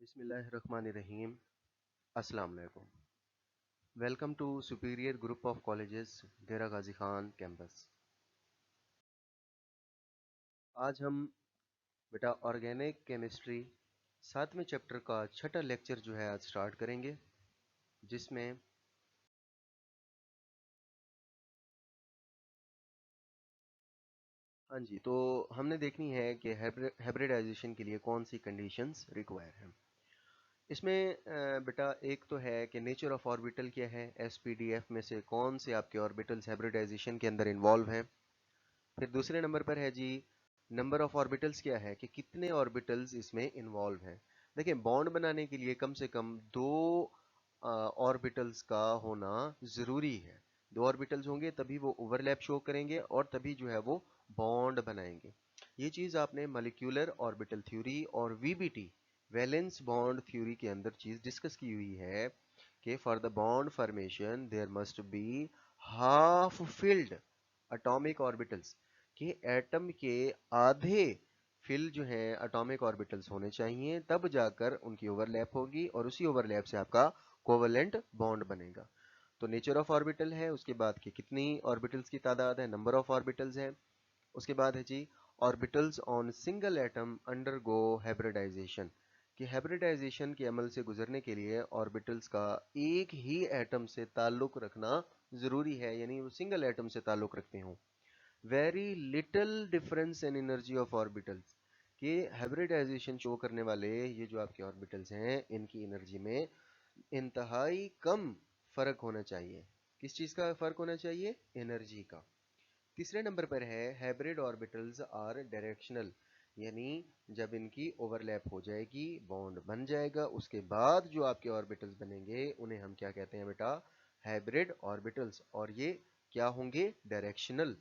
बिस्मिल्लाहिर्रहमानिर्रहीम। अस्सलाम वालेकुम। Welcome to superior group of colleges, Dera Ghazi Khan campus. आज हम बेटा ऑर्गेनिक केमिस्ट्री 7वें चैप्टर का छठा लेक्चर जो है आज स्टार्ट करेंगे, जिसमें हाँ जी, तो हमने देखनी है कि हाइब्रिडाइजेशन के लिए कौन सी कंडीशंस रिक्वायर हैं। इसमें बेटा एक तो है कि नेचर ऑफ ऑर्बिटल क्या है, एसपीडीएफ में से कौन से आपके ऑर्बिटल्स हाइब्रिडाइजेशन के अंदर इन्वॉल्व हैं। फिर दूसरे नंबर पर है जी, नंबर ऑफ ऑर्बिटल्स क्या है, कि कितने ऑर्बिटल्स इसमें इन्वॉल्व हैं। देखिए, बॉन्ड बनाने के लिए कम से कम दो ऑर्बिटल्स का होना ज़रूरी है। दो ऑर्बिटल्स होंगे तभी वो ओवरलैप शो करेंगे और तभी जो है वो बॉन्ड बनाएंगे। ये चीज़ आपने मॉलिक्यूलर ऑर्बिटल थ्योरी और वीबीटी वैलेंस बॉन्ड थ्योरी के अंदर चीज़ डिस्कस की हुई है कि for the bond formation there must be half filled atomic orbitals, कि एटम के आधे फिल जो है एटॉमिक ऑर्बिटल्स होने चाहिए, तब जाकर उनकी ओवरलैप होगी और उसी ओवरलैप से आपका कोवलेंट बॉन्ड बनेगा। तो नेचर ऑफ ऑर्बिटल है, उसके बाद की कितनी ऑर्बिटल्स की तादाद है, नंबर ऑफ ऑर्बिटल्स है। उसके बाद है जी, orbitals on single atom undergo hybridisation, कि हाइब्रिडाइजेशन के अमल से गुजरने के लिए ऑर्बिटल्स का एक ही एटम से ताल्लुक रखना जरूरी है, यानी वो सिंगल एटम से ताल्लुक रखते हों। Very little difference in energy of orbitals, कि हाइब्रिडाइजेशन शो करने वाले ये जो आपके ऑर्बिटल्स हैं इनकी एनर्जी में इंतहाई कम फर्क होना चाहिए। किस चीज का फर्क होना चाहिए, एनर्जी का। तीसरे नंबर पर है हाइब्रिड ऑर्बिटल्स आर डायरेक्शनल, यानी जब इनकी ओवरलैप हो जाएगी, बॉन्ड बन जाएगा, उसके बाद जो आपके ऑर्बिटल्स बनेंगे उन्हें हम क्या कहते हैं बेटा, हाइब्रिड ऑर्बिटल्स, और ये क्या होंगे, डायरेक्शनल।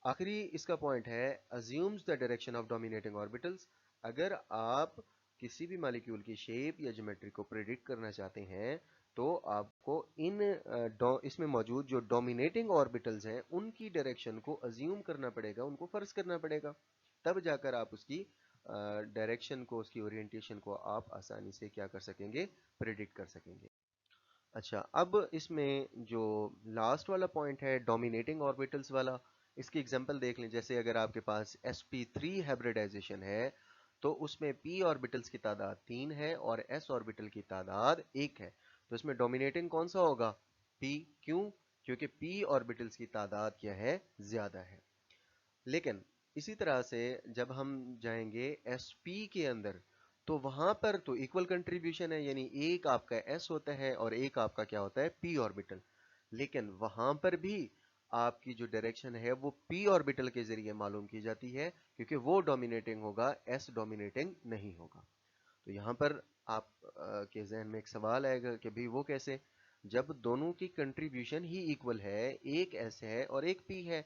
आखिरी इसका पॉइंट है, assumes the direction of dominating orbitals. अगर आप किसी भी मॉलिक्यूल की शेप या ज्योमेट्री को प्रेडिक्ट करना चाहते हैं तो आपको इसमें मौजूद जो डोमिनेटिंग ऑर्बिटल्स हैं उनकी डायरेक्शन को अज्यूम करना पड़ेगा, उनको फर्ज करना पड़ेगा, तब जाकर आप उसकी डायरेक्शन को, उसकी ओरिएंटेशन को आप आसानी से क्या कर सकेंगे, प्रेडिक्ट कर सकेंगे। अच्छा, अब इसमें जो लास्ट वाला पॉइंट है डोमिनेटिंग ऑर्बिटल्स वाला, इसकी एग्जांपल देख लें। जैसे अगर आपके पास sp3 हाइब्रिडाइजेशन है तो उसमें p ऑर्बिटल्स की तादाद 3 है और s ऑर्बिटल की तादाद 1 है, तो इसमें डोमिनेटिंग कौन सा होगा, p। क्यों, क्योंकि p ऑर्बिटल्स की तादाद क्या है, ज्यादा है। लेकिन इसी तरह से जब हम जाएंगे sp के अंदर तो वहां पर तो इक्वल कंट्रीब्यूशन है, यानी एक आपका s होता है और एक आपका क्या होता है, p ऑर्बिटल। लेकिन वहां पर भी आपकी जो डायरेक्शन है वो p ऑर्बिटल के जरिए मालूम की जाती है, क्योंकि वो डोमिनेटिंग होगा, s डोमिनेटिंग नहीं होगा। तो यहाँ पर आप के जहन में एक सवाल आएगा कि भाई वो कैसे, जब दोनों की कंट्रीब्यूशन ही इक्वल है, एक s है और एक p है,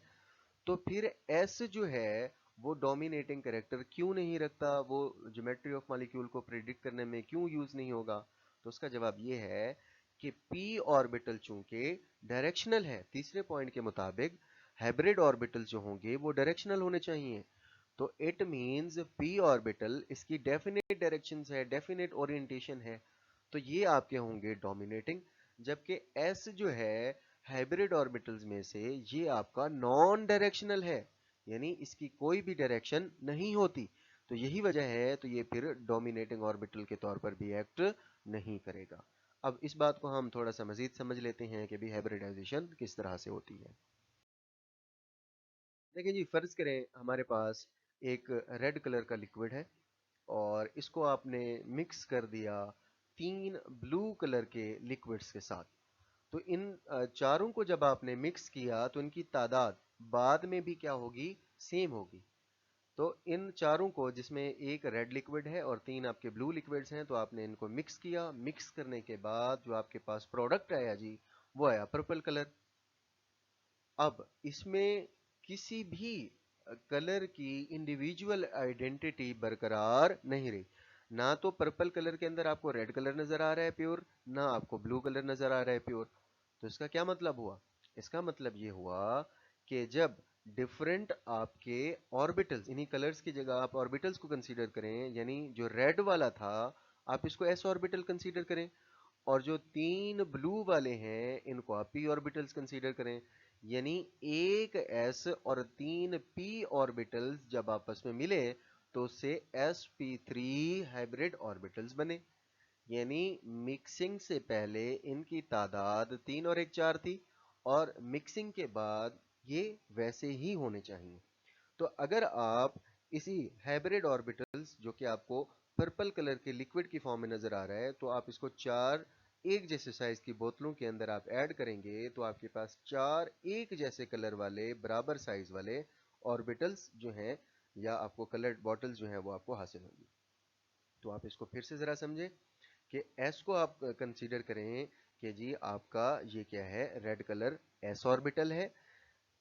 तो फिर एस जो है वो डोमिनेटिंग कैरेक्टर क्यों नहीं रखता, वो ज्योमेट्री ऑफ मॉलिक्यूल को प्रिडिक्ट करने में क्यों यूज नहीं होगा। तो उसका जवाब ये है कि पी ऑर्बिटल चूंकि डायरेक्शनल है, तीसरे पॉइंट के मुताबिक हाइब्रिड ऑर्बिटल जो होंगे वो डायरेक्शनल होने चाहिए। तो इट मींस पी ऑर्बिटल इसकी डेफिनेट डायरेक्शन है, डेफिनेट ओरिएंटेशन है, तो ये आपके होंगे डोमिनेटिंग। जबकि एस जो है हाइब्रिड ऑर्बिटल्स में से ये आपका नॉन डायरेक्शनल है, यानी इसकी कोई भी डायरेक्शन नहीं होती, तो यही वजह है, तो ये फिर डोमिनेटिंग ऑर्बिटल के तौर पर भी एक्ट नहीं करेगा। अब इस बात को हम थोड़ा सा मजीद समझ लेते हैं कि भी हाइब्रिडाइजेशन किस तरह से होती है। देखिए जी, फर्ज करें हमारे पास एक रेड कलर का लिक्विड है और इसको आपने मिक्स कर दिया 3 ब्लू कलर के लिक्विड्स के साथ। तो इन चारों को जब आपने मिक्स किया तो इनकी तादाद बाद में भी क्या होगी, सेम होगी। तो इन चारों को, जिसमें एक रेड लिक्विड है और 3 आपके ब्लू लिक्विड्स हैं, तो आपने इनको मिक्स किया, मिक्स करने के बाद जो आपके पास प्रोडक्ट आया जी, वो आया पर्पल कलर। अब इसमें किसी भी कलर की इंडिविजुअल आइडेंटिटी बरकरार नहीं रही। ना तो पर्पल कलर के अंदर आपको रेड कलर नजर आ रहा है प्योर, ना आपको ब्लू कलर नजर आ रहा है प्योर। तो इसका क्या मतलब हुआ, इसका मतलब ये हुआ कि जब डिफरेंट आपके ऑर्बिटल्स, इन्हीं कलर्स की जगह आप ऑर्बिटल्स को कंसीडर करें, यानी जो रेड वाला था आप इसको s ऑर्बिटल कंसीडर करें, और जो 3 ब्लू वाले हैं इनको आप p ऑर्बिटल्स कंसीडर करें। यानी एक s और 3 p ऑर्बिटल्स जब आपस में मिले तो उससे sp3 हाइब्रिड ऑर्बिटल्स बने। यानी मिक्सिंग से पहले इनकी तादाद 3 और 1 4 थी, और मिक्सिंग के बाद ये वैसे ही होने चाहिए। तो अगर आप इसी हाइब्रिड ऑर्बिटल्स जो कि आपको पर्पल कलर के लिक्विड की फॉर्म में नजर आ रहा है, तो आप इसको 4 एक जैसे साइज की बोतलों के अंदर आप ऐड करेंगे तो आपके पास 4 एक जैसे कलर वाले बराबर साइज वाले ऑर्बिटल्स जो हैं, या आपको कलर्ड बॉटल्स जो हैं वो आपको हासिल होंगी। तो आप इसको फिर से जरा समझें कि S को आप कंसीडर करें कि जी आपका ये क्या है, रेड कलर S ऑर्बिटल है।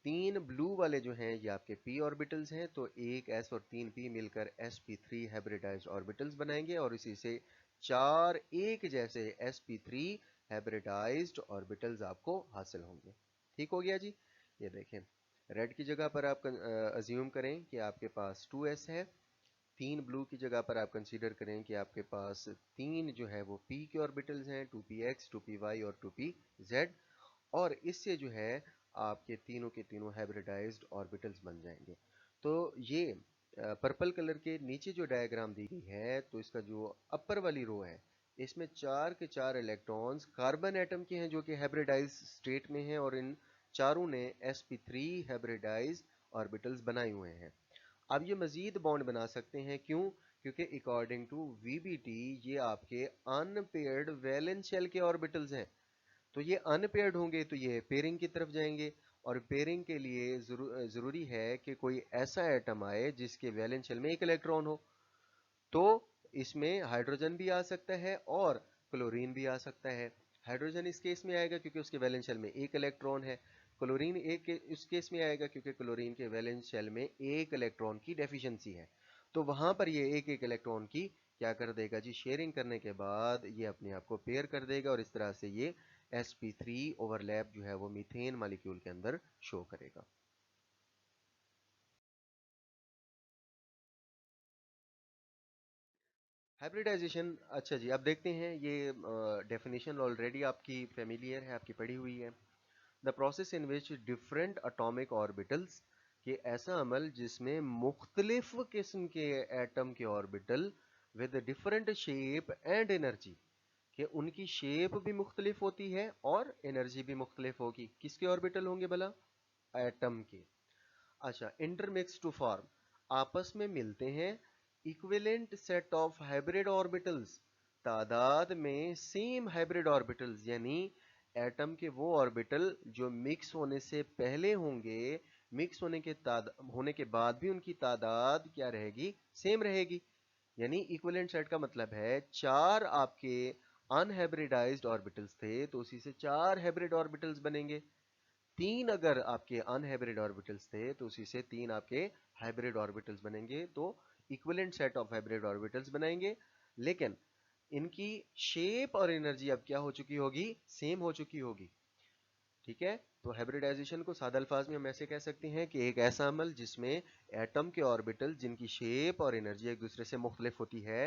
3 ब्लू वाले जो हैं ये आपके p ऑर्बिटल्स हैं, तो एक s और 3 p मिलकर sp3 हाइब्रिडाइज्ड ऑर्बिटल्स बनाएंगे, और इसी से 4 एक जैसे sp3 हाइब्रिडाइज्ड ऑर्बिटल्स आपको हासिल होंगे। ठीक हो गया जी। ये देखें, रेड की जगह पर आप अज्यूम करें कि आपके पास 2s है। 3 ब्लू की जगह पर आप कंसीडर करें कि आपके पास 3 जो है वो p के ऑर्बिटल्स हैं, 2px 2py और 2pz, और इससे जो है आपके तीनों के तीनों हाइब्रिडाइज्ड ऑर्बिटल्स बन जाएंगे। तो ये पर्पल कलर के नीचे जो डायग्राम दी गई है, तो इसका जो अपर वाली रो है इसमें 4 के 4 इलेक्ट्रॉन्स कार्बन एटम के हैं जो कि हाइब्रिडाइज स्टेट में हैं, और इन चारों ने sp3 हाइब्रिडाइज ऑर्बिटल्स बनाए हुए हैं। अब ये मजीद बॉन्ड बना सकते हैं, क्यों? क्योंकि अकॉर्डिंग टू वीबीटी ये आपके अनपेयर्ड वैलेंस शेल के ऑर्बिटल्स हैं। तो ये अनपेयर्ड होंगे तो ये पेयरिंग की तरफ जाएंगे, और पेयरिंग के लिए जरूरी है कि कोई ऐसा एटम आए जिसके वैलेंस शेल में एक इलेक्ट्रॉन हो। तो इसमें हाइड्रोजन भी आ सकता है और क्लोरीन भी आ सकता है। हाइड्रोजन इस केस में आएगा क्योंकि उसके वैलेंस शेल में एक इलेक्ट्रॉन है। क्लोरीन एक इस केस में आएगा क्योंकि क्लोरीन के वैलेंस शेल में एक इलेक्ट्रॉन की डेफिशिएंसी है। तो वहां पर ये एक एक इलेक्ट्रॉन की क्या कर देगा जी, शेयरिंग करने के बाद ये अपने आप को पेयर कर देगा, और इस तरह से ये sp3 ओवरलैप जो है वो मीथेन मॉलिक्यूल के अंदर शो करेगा। हाइब्रिडाइजेशन, अच्छा जी, अब देखते हैं ये डेफिनेशन ऑलरेडी आपकी फेमिलियर है, आपकी पढ़ी हुई है। The process in which different atomic orbitals, कि ऐसा अमल जिसमें मुख्तलिफ किस्म के एटम के orbital with different shape and energy, कि उनकी शेप भी मुख्तलिफ होती है और एनर्जी भी मुख्तलिफ होगी। किसके ऑर्बिटल होंगे भला? एटम के। अच्छा, इंटरमिक्स टू फॉर्म, आपस में मिलते हैं equivalent set of hybrid orbitals, तादाद में सेम हाइब्रिड ऑर्बिटल्स, यानी एटम के वो ऑर्बिटल जो मिक्स होने से पहले होंगे, मिक्स होने के बाद भी उनकी तादाद क्या रहेगी? सेम रहेगी। यानी इक्विवेलेंट सेट का मतलब है 4 आपके अनहाइब्रिडाइज्ड ऑर्बिटल्स थे तो उसी से 4 हाइब्रिड ऑर्बिटल्स बनेंगे। 3 अगर आपके अनहाइब्रिड ऑर्बिटल्स थे तो उसी से 3 आपके हाइब्रिड ऑर्बिटल्स बनेंगे, तो equivalent set of hybrid orbitals बनाएंगे। लेकिन इनकी शेप और एनर्जी अब क्या हो चुकी होगी? सेम हो चुकी होगी। ठीक है, तो हाइब्रिडाइजेशन को सादा अल्फाज में हम ऐसे कह सकते हैं कि एक ऐसा अमल जिसमें एटम के ऑर्बिटल जिनकी शेप और एनर्जी एक दूसरे से मुख्तलिफ होती है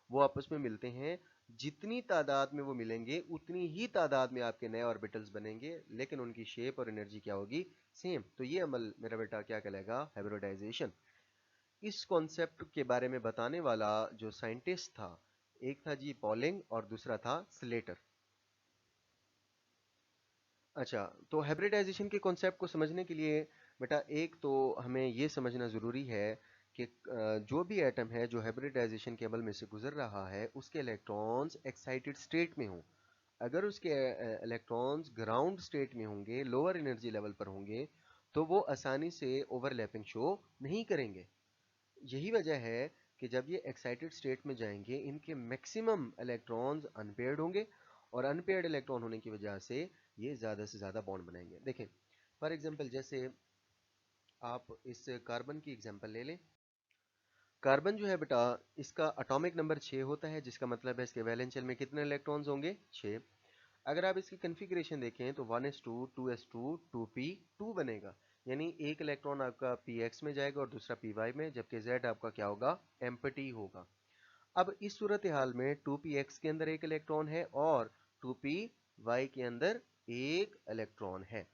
वो आपस में मिलते हैं। जितनी तादाद में वो मिलेंगे उतनी ही तादाद में आपके नए ऑर्बिटल्स बनेंगे, लेकिन उनकी शेप और एनर्जी क्या होगी? सेम। तो ये अमल मेरा बेटा क्या कहलाएगा? हाइब्रिडाइजेशन। इस कॉन्सेप्ट के बारे में बताने वाला जो साइंटिस्ट था, एक था जी पॉलिंग और दूसरा था स्लेटर। अच्छा, तो हाइब्रिडाइजेशन के कॉन्सेप्ट को समझने के लिए बेटा एक तो हमें ये समझना ज़रूरी है कि जो भी एटम है जो हाइब्रिडाइजेशन के अमल में से गुजर रहा है उसके इलेक्ट्रॉन्स एक्साइटेड स्टेट में हों। अगर उसके इलेक्ट्रॉन्स ग्राउंड स्टेट में होंगे, लोअर एनर्जी लेवल पर होंगे, तो वो आसानी से ओवरलैपिंग शो नहीं करेंगे। यही वजह है कि जब ये एक्साइटेड स्टेट में जाएंगे इनके मैक्सिमम इलेक्ट्रॉन्स अनपेयर्ड होंगे, और अनपेयर्ड इलेक्ट्रॉन होने की वजह से ये ज़्यादा से ज़्यादा बॉन्ड बनाएंगे। देखें फॉर एग्जांपल, जैसे आप इस कार्बन की एग्जांपल ले लें। कार्बन जो है बेटा, इसका एटॉमिक नंबर 6 होता है, जिसका मतलब है इसके वैलेंस शेल में कितने इलेक्ट्रॉन्स होंगे? 6। अगर आप इसकी कन्फिग्रेशन देखें तो 1s2 2s2 2p2 बनेगा। यानी एक इलेक्ट्रॉन आपका px में जाएगा और दूसरा py में, जबकि z आपका क्या होगा? एम्प्टी होगा। अब इस सूरत हाल में 2px के अंदर एक इलेक्ट्रॉन है और 2py के अंदर एक इलेक्ट्रॉन है।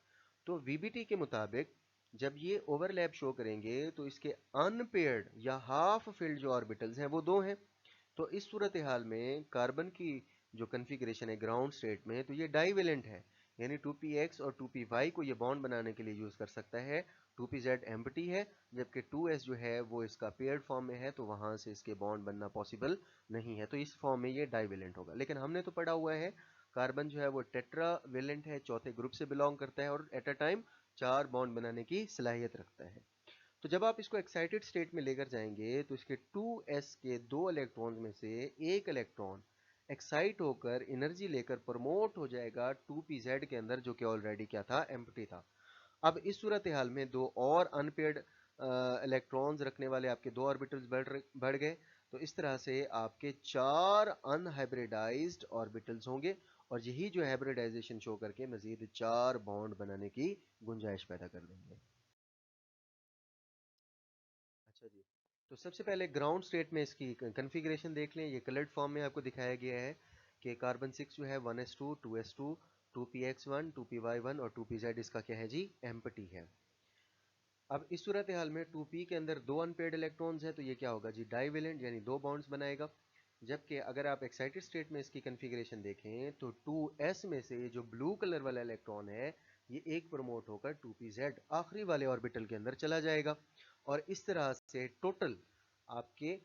तो वीबीटी के मुताबिक जब ये ओवरलैप शो करेंगे तो इसके अनपेयर्ड या हाफ फिल्ड जो ऑर्बिटल्स हैं वो दो हैं। तो इस सूरत हाल में कार्बन की जो कन्फिग्रेशन है ग्राउंड स्टेट में, तो ये डाइवेलेंट है, यानी 2px और 2py को ये बॉन्ड बनाने के लिए यूज कर सकता है। 2pz एम्प्टी है, जबकि 2s जो है वो इसका पेयर्ड फॉर्म में है, तो वहां से इसके बॉन्ड बनना पॉसिबल नहीं है, तो इस फॉर्म में ये डाइवेलेंट होगा। लेकिन हमने तो पढ़ा हुआ है कार्बन जो है वो टेट्रावेलेंट है, चौथे ग्रुप से बिलोंग करता है और एट अ टाइम 4 बॉन्ड बनाने की सलाहियत रखता है। तो जब आप इसको एक्साइटेड स्टेट में लेकर जाएंगे तो इसके 2s के दो इलेक्ट्रॉन्स में से एक इलेक्ट्रॉन एक्साइट होकर एनर्जी लेकर प्रमोट हो जाएगा 2pz के अंदर, जो कि ऑलरेडी क्या था, एम्प्टी था। अब इस सूरत हाल में दो और अनपेयर्ड इलेक्ट्रॉन्स रखने वाले आपके दो ऑर्बिटल्स बढ़ गए, तो इस तरह से आपके 4 अनहाइब्रिडाइज्ड ऑर्बिटल्स होंगे और यही जो हाइब्रिडाइजेशन शो करके मजीद 4 बॉन्ड बनाने की गुंजाइश पैदा कर देंगे। अच्छा जी, तो सबसे पहले ग्राउंड स्टेट में इसकी कन्फिग्रेशन देख लें। ये कलर्ड फॉर्म में आपको दिखाया गया है कि कार्बन 6 जो है 1s2 2s2 2px1 2py1 और 2pz इसका क्या है जी, एम्प्टी है। अब इस सूरत हाल में 2p के अंदर दो अनपेयर्ड इलेक्ट्रॉन्स है, तो ये क्या होगा जी, डाइवेलेंट, यानी दो बॉन्ड्स बनाएगा। जबकि अगर आप एक्साइटेड स्टेट में इसकी कन्फिग्रेशन देखें तो 2s में से जो ब्लू कलर वाला इलेक्ट्रॉन है ये एक प्रमोट होकर 2pz आखिरी वाले ऑर्बिटल के अंदर चला जाएगा और इस तरह से टोटल आपके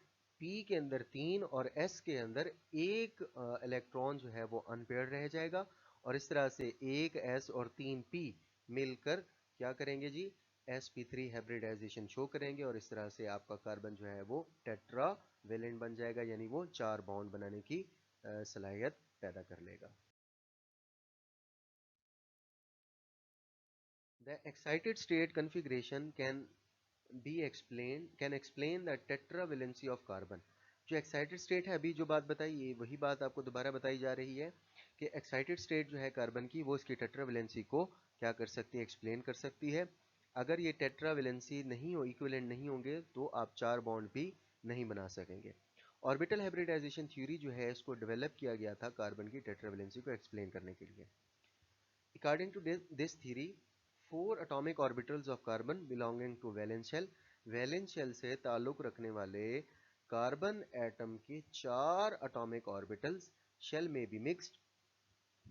p के अंदर 3 और s के अंदर एक इलेक्ट्रॉन जो है वो अनपेयर्ड रह जाएगा और इस तरह से एक s और 3p मिलकर क्या करेंगे जी, sp3 हाइब्रिडाइजेशन शो करेंगे और इस तरह से आपका कार्बन जो है वो टेट्रा वेलेंट बन जाएगा, यानी वो 4 बॉन्ड बनाने की सलाहियत पैदा कर लेगा। The excited state configuration can explain the tetravalency of carbon. जो एक्साइटेड स्टेट है, अभी जो बात बताई ये वही बात आपको दोबारा बताई जा रही है कि एक्साइटेड स्टेट जो है कार्बन की वो इसकी टेट्रावेलेंसी को क्या कर सकती है, एक्सप्लेन कर सकती है। अगर ये टेट्रावेलेंसी नहीं हो, इक्विवेलेंट नहीं होंगे तो आप 4 बॉन्ड भी नहीं बना सकेंगे। ऑर्बिटल हाइब्रिडाइजेशन थ्योरी जो है इसको डेवलप किया गया था कार्बन की टेट्रावेलेंसी को एक्सप्लेन करने के लिए। According to this theory, 4 atomic orbitals of carbon belonging to valence shell, valence shell से ताल्लुक रखने वाले कार्बन एटम के 4 एटॉमिक ऑर्बिटल्स शेल में भी मिक्स्ड,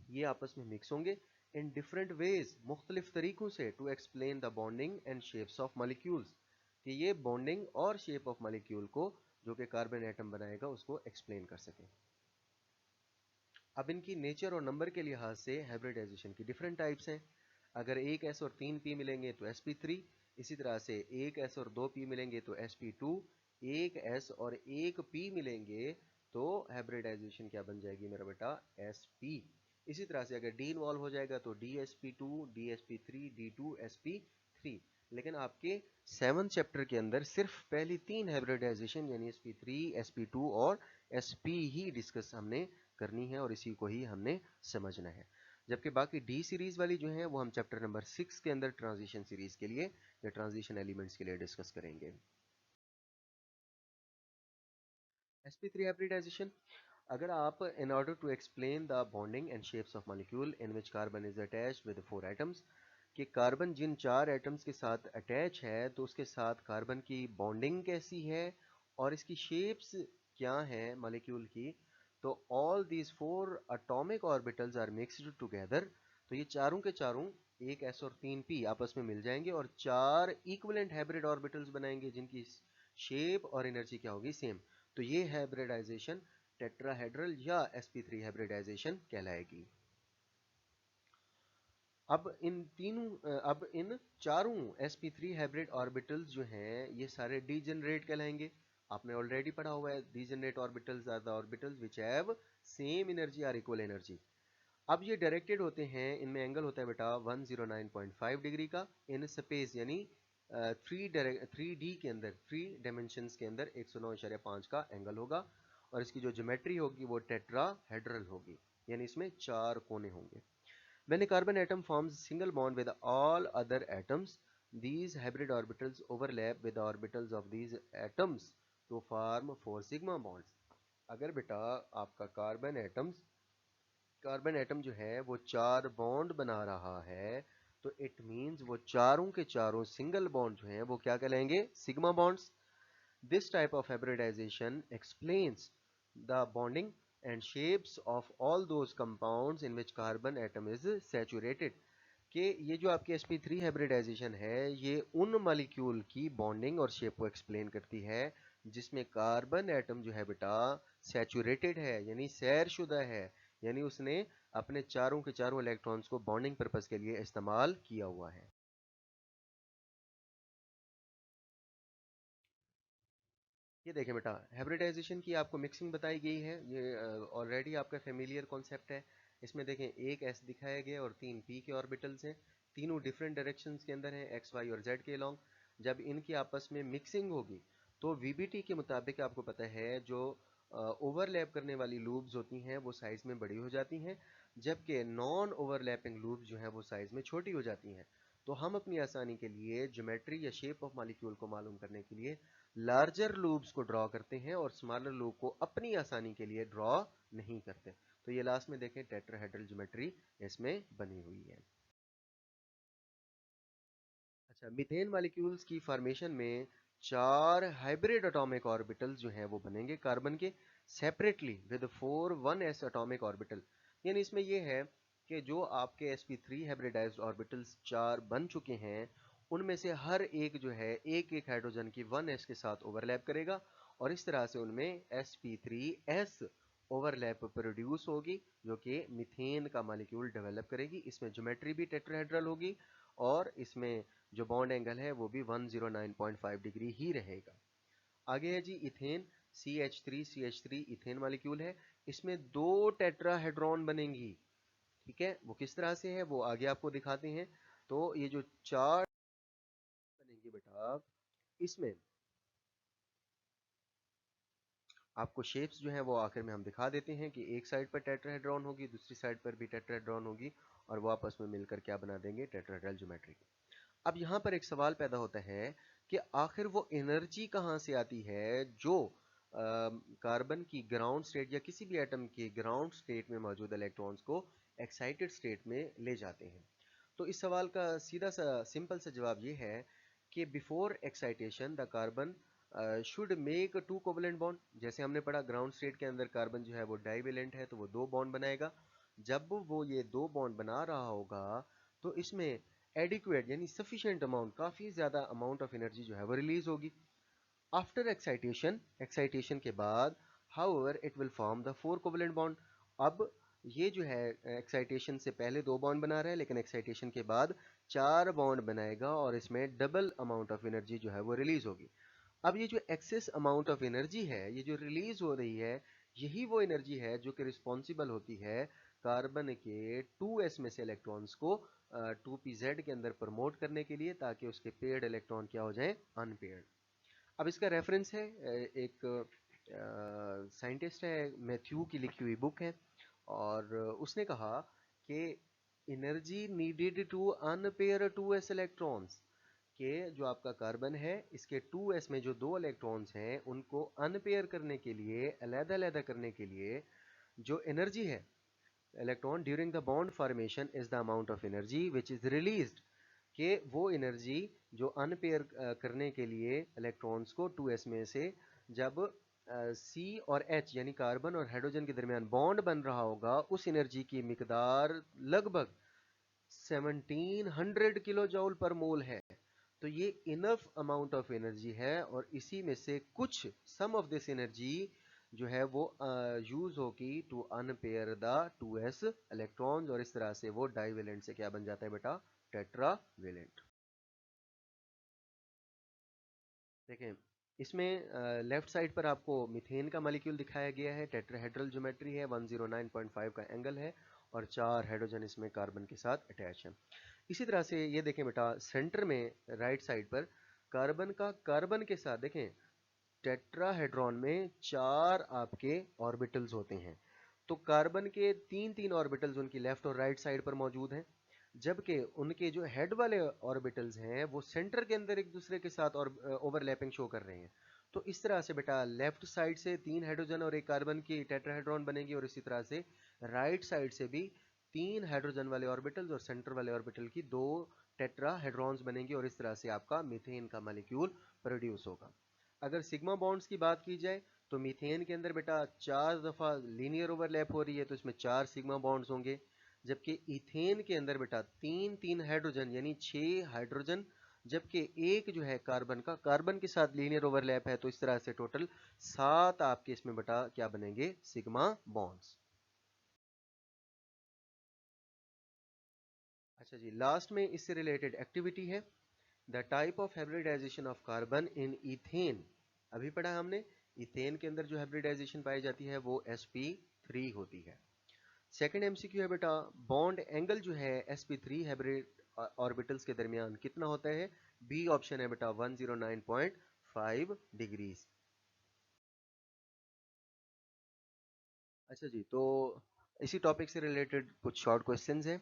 ये आपस में मिक्स होंगे इन डिफरेंट वेज, मुख्तलिफ तरीकों से, to explain the bonding and shapes of molecules, कि ये बॉन्डिंग और शेप ऑफ मॉलिक्यूल को जो कि कार्बन एटम बनाएगा उसको एक्सप्लेन कर सकें। अब इनकी नेचर और नंबर के लिहाज से हाइब्रिडाइजेशन की डिफरेंट टाइप्स हैं। अगर एक एस और 3p मिलेंगे तो sp3, इसी तरह से एक एस और 2p मिलेंगे तो sp2, एक एस और एक p मिलेंगे तो हाइब्रिडाइजेशन क्या बन जाएगी मेरा बेटा, sp। इसी तरह से अगर डी इन्वॉल्व हो जाएगा तो dsp2 dsp3 d2sp3। लेकिन आपके 7th चैप्टर के अंदर सिर्फ पहली 3 हाइब्रिडाइजेशन यानी sp3 sp2 और sp ही डिस्कस हमने करनी है और इसी को ही हमने समझना है। जबकि बाकी डी सीरीज वाली जो है वो हम चैप्टर नंबर 6 के अंदर ट्रांजिशन सीरीज के लिए या ट्रांजिशन एलिमेंट्स के लिए डिस्कस करेंगे। sp3 hybridization, अगर आप in order to explain the bonding and shapes of molecule in which carbon is attached with 4 atoms, कि कार्बन जिन 4 एटम्स के साथ अटैच है तो उसके साथ कार्बन की बॉन्डिंग कैसी है और इसकी शेप्स क्या है मॉलिक्यूल की, तो all these 4 atomic orbitals are mixed together, तो ये चारों के चारों एक s और 3p आपस में मिल जाएंगे और 4 इक्विवेलेंट हाइब्रिड ऑर्बिटल्स बनाएंगे जिनकी शेप और एनर्जी क्या होगी, सेम। तो ये हाइब्रिडाइजेशन टेट्राहेड्रल या sp3 हाइब्रिडाइजेशन कहलाएगी। अब इन चारों sp3 हाइब्रिड ऑर्बिटल्स जो हैं ये सारे डीजेनरेट कहलाएंगे। आपने ऑलरेडी पढ़ा हुआ है, degenerate orbitals are the orbitals which have same energy और इक्वल एनर्जी। अब ये डायरेक्टेड होते हैं, इनमें एंगल होता है बेटा 109.5 डिग्री का इन स्पेस, यानी 3D के अंदर, 3 डायमेंशंस के अंदर 109.5 का एंगल होगा और इसकी जो ज्योमेट्री होगी वो टेट्राहेड्रल होगी, यानी इसमें 4 कोने होंगे। When a carbon atom forms single bond with all other atoms, these hybrid orbitals overlap with the orbitals of these atoms to form 4 sigma bonds. अगर बेटा आपका कार्बन एटम जो है वो 4 बॉन्ड बना रहा है, तो इट मींस वो चारों के चारों सिंगल बॉन्ड जो हैं वो क्या कहलाएंगे? Sigma bonds. This type of hybridisation explains the bonding and shapes of all those compounds in which carbon atom is saturated. कि ये जो आपकी sp3 हाइब्रिडाइजेशन है ये उन मॉलिक्यूल की बॉन्डिंग और शेप को एक्सप्लेन करती है जिसमें कार्बन एटम जो है बेटा सैचुरेटेड है, यानी सैरशुदा है, यानी उसने अपने चारों के चारों इलेक्ट्रॉन्स को बॉन्डिंग पर्पस के लिए इस्तेमाल किया हुआ है। ये देखें बेटा, हाइब्रिडाइजेशन की आपको मिक्सिंग बताई गई है, ये ऑलरेडी आपका फेमिलियर कॉन्सेप्ट है। इसमें देखें एक एस दिखाया गया और 3 पी के ऑर्बिटल्स हैं, तीनों डिफरेंट डायरेक्शंस के अंदर हैं, एक्स वाई और जेड के लॉन्ग। जब इनकी आपस में मिक्सिंग होगी तो वीबीटी के मुताबिक आपको पता है जो ओवरलैप करने वाली लूप्स होती हैं वो साइज में बड़ी हो जाती हैं, जबकि नॉन ओवरलैपिंग लूप्स जो हैं वो साइज में छोटी हो जाती हैं। तो हम अपनी आसानी के लिए ज्योमेट्री या शेप ऑफ मॉलिक्यूल को मालूम करने के लिए लार्जर लूप्स को ड्रॉ करते हैं और स्मॉलर लूप को अपनी आसानी के लिए ड्रॉ नहीं करते। तो ये लास्ट में देखें टेट्राहेड्रल ज्योमेट्री इसमें बनी हुई है। अच्छा, मीथेन मॉलिक्यूल्स की फॉर्मेशन में 4 हाइब्रिड एटॉमिक ऑर्बिटल्स जो हैं वो बनेंगे कार्बन के, separately with 4 1s atomic orbital. यानी इसमें ये है कि जो आपके sp3 हाइब्रिडाइज्ड ऑर्बिटल्स 4 बन चुके हैं उनमें से हर एक जो है एक एक हाइड्रोजन की 1s के साथ ओवरलैप करेगा और इस तरह से उनमें sp3s ओवरलैप प्रोड्यूस होगी जो कि मीथेन का मॉलिक्यूल डेवलप करेगी। इसमें ज्योमेट्री भी टेट्राहेड्रल होगी और इसमें जो बॉन्ड एंगल है वो भी 109.5 डिग्री ही रहेगा। आगे है जी इथेन, CH3 इथेन मॉलिक्यूल है, इसमें 2 टेट्राहेड्रॉन बनेंगी। ठीक है, वो किस तरह से है वो आगे आपको दिखाते हैं। तो ये जो 4 बनेंगे बेटा, इसमें आपको शेप्स जो है वो आखिर में हम दिखा देते हैं कि एक साइड पर टेट्राहेड्रॉन होगी, दूसरी साइड पर भी टेट्राहेड्रॉन होगी और वो आपस में मिलकर क्या बना देंगे? Tetrahedral geometry. अब यहाँ पर एक सवाल पैदा होता है कि आखिर वो एनर्जी कहाँ से आती है जो कार्बन की ग्राउंड स्टेट या किसी भी एटम के ग्राउंड स्टेट में मौजूद इलेक्ट्रॉन्स को एक्साइटेड स्टेट में ले जाते हैं। तो इस सवाल का सीधा सा सिंपल सा जवाब ये है कि before excitation the carbon should make 2 covalent bond. जैसे हमने पढ़ा ग्राउंड स्टेट के अंदर कार्बन जो है वो डाइवेलेंट है तो वो 2 बॉन्ड बनाएगा। जब वो ये 2 बॉन्ड बना रहा होगा तो इसमें एडिक्वेट यानी सफिशिएंट अमाउंट, काफी ज्यादा अमाउंट ऑफ एनर्जी जो है वो रिलीज होगी। आफ्टर एक्साइटेशन के बाद however it will form the 4 covalent bond. अब ये जो है एक्साइटेशन से पहले 2 बॉन्ड बना रहा है लेकिन एक्साइटेशन के बाद 4 बॉन्ड बनाएगा और इसमें डबल अमाउंट ऑफ एनर्जी जो है वो रिलीज होगी। अब ये जो एक्सेस अमाउंट ऑफ एनर्जी है, ये जो रिलीज हो रही है, यही वो एनर्जी है जो कि रिस्पॉन्सिबल होती है कार्बन के 2s में से इलेक्ट्रॉन्स को 2pz के अंदर प्रमोट करने के लिए ताकि उसके पेयर्ड इलेक्ट्रॉन क्या हो जाए? अनपेयर्ड। अब इसका रेफरेंस है एक साइंटिस्ट है मैथ्यू की लिखी हुई बुक है और उसने कहा कि energy needed to unpair 2s electrons, के जो आपका कार्बन है इसके 2s में जो 2 इलेक्ट्रॉन्स हैं उनको अनपेयर करने के लिए, अलग-अलग करने के लिए जो एनर्जी है electron during the bond formation is the amount of energy which is released. कि वो एनर्जी जो अनपेयर करने के लिए इलेक्ट्रॉन्स को 2s में से जब C और H यानी कार्बन और हाइड्रोजन के दरमियान बॉन्ड बन रहा होगा उस एनर्जी की मिकदार लगभग 1700 किलो जूल पर मोल है। तो ये इनफ अमाउंट ऑफ एनर्जी है और इसी में से कुछ सम ऑफ दिस एनर्जी जो है वो यूज होगी to unpair the 2s electrons और इस तरह से वो डाइवेलेंट से क्या बन जाता है बेटा? टेट्रावेलेंट। देखें इसमें लेफ्ट साइड पर आपको मीथेन का मॉलिक्यूल दिखाया गया है, टेट्राहेड्रल ज्योमेट्री है, 109.5 का एंगल है और 4 हाइड्रोजन इसमें कार्बन के साथ अटैच है। इसी तरह से ये देखें बेटा सेंटर में राइट साइड पर कार्बन का कार्बन के साथ देखें टेट्राहेड्रॉन में 4 आपके ऑर्बिटल्स होते हैं। तो कार्बन के 3-3 ऑर्बिटल्स उनकी लेफ्ट और राइट साइड पर मौजूद हैं, जबकि उनके जो हेड वाले ऑर्बिटल्स हैं वो सेंटर के अंदर एक दूसरे के साथ और ओवरलैपिंग शो कर रहे हैं। तो इस तरह से बेटा लेफ्ट साइड से 3 हाइड्रोजन और एक कार्बन की टेट्राहेड्रॉन बनेगी, और इसी तरह से राइट साइड से भी 3 हाइड्रोजन वाले ऑर्बिटल्स और सेंटर वाले ऑर्बिटल की 2 टेट्राहेड्रॉन्स बनेंगी, और इस तरह से आपका मीथेन का मॉलिक्यूल प्रोड्यूस होगा। अगर सिग्मा बॉन्ड्स की बात की जाए तो मीथेन के अंदर बेटा 4 दफा लीनियर ओवरलैप हो रही है, तो इसमें 4 सिग्मा बॉन्ड्स होंगे। जबकि इथेन के अंदर बेटा 3 हाइड्रोजन यानी 6 हाइड्रोजन, जबकि एक जो है कार्बन का, कार्बन के साथ लीनियर ओवरलैप है, तो इस तरह से टोटल 7 आपके इसमें बेटा क्या बनेंगे, सिग्मा बॉन्ड्स। अच्छा जी, लास्ट में इससे रिलेटेड एक्टिविटी है, the type of hybridization of carbon in ethane. अभी पढ़ा हमने, इथेन के अंदर जो हाइब्रिडाइजेशन पाई जाती है वो sp3 होती है। सेकंड एमसीक्यू है बेटा, बॉन्ड एंगल जो है sp3 हाइब्रिड ऑर्बिटल्स के दरमियान कितना होता है? बी ऑप्शन है बेटा 109.5 डिग्रीज। अच्छा जी, तो इसी टॉपिक से रिलेटेड कुछ शॉर्ट क्वेश्चंस हैं।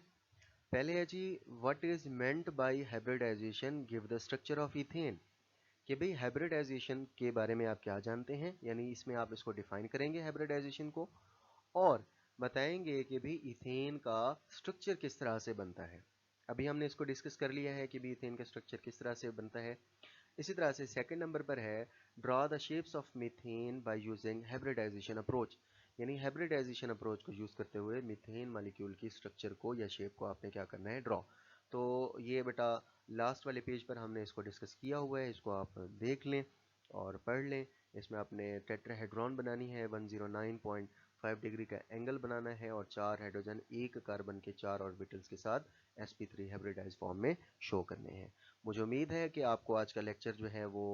पहले है जी, what is meant by hybridisation, give the structure of ethane. कि भाई हाइब्रिडाइजेशन के बारे में आप क्या जानते हैं, यानी इसमें आप इसको डिफाइन करेंगे हाइब्रिडाइजेशन को, और बताएंगे कि भी इथेन का स्ट्रक्चर किस तरह से बनता है। अभी हमने इसको डिस्कस कर लिया है कि भी इथेन का स्ट्रक्चर किस तरह से बनता है। इसी तरह से सेकंड नंबर पर है, draw the shapes of methane by using hybridization approach. यानी हाइब्रिडाइजेशन अप्रोच को यूज करते हुए मीथेन मॉलिक्यूल की स्ट्रक्चर को या शेप को आपने क्या करना है, ड्रॉ। तो ये बेटा लास्ट वाले पेज पर हमने इसको डिस्कस किया हुआ है, इसको आप देख लें और पढ़ लें। इसमें आपने टेट्राहेड्रॉन बनानी है, 109.5 डिग्री का एंगल बनाना है, और 4 हाइड्रोजन एक कार्बन के 4 ऑर्बिटल्स के साथ sp3 हाइब्रिडाइज फॉर्म में शो करने हैं। मुझे उम्मीद है कि आपको आज का लेक्चर जो है वो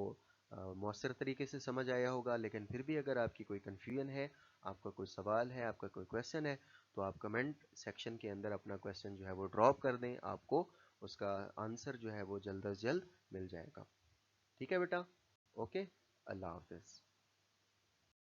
मौसर तरीके से समझ आया होगा, लेकिन फिर भी अगर आपकी कोई कन्फ्यूजन है, आपका कोई सवाल है, आपका कोई क्वेश्चन है, तो आप कमेंट सेक्शन के अंदर अपना क्वेश्चन जो है वो ड्रॉप कर दें, आपको उसका आंसर जो है वो जल्द अज जल्द मिल जाएगा। ठीक है बेटा, ओके, अल्लाह हाफिज़।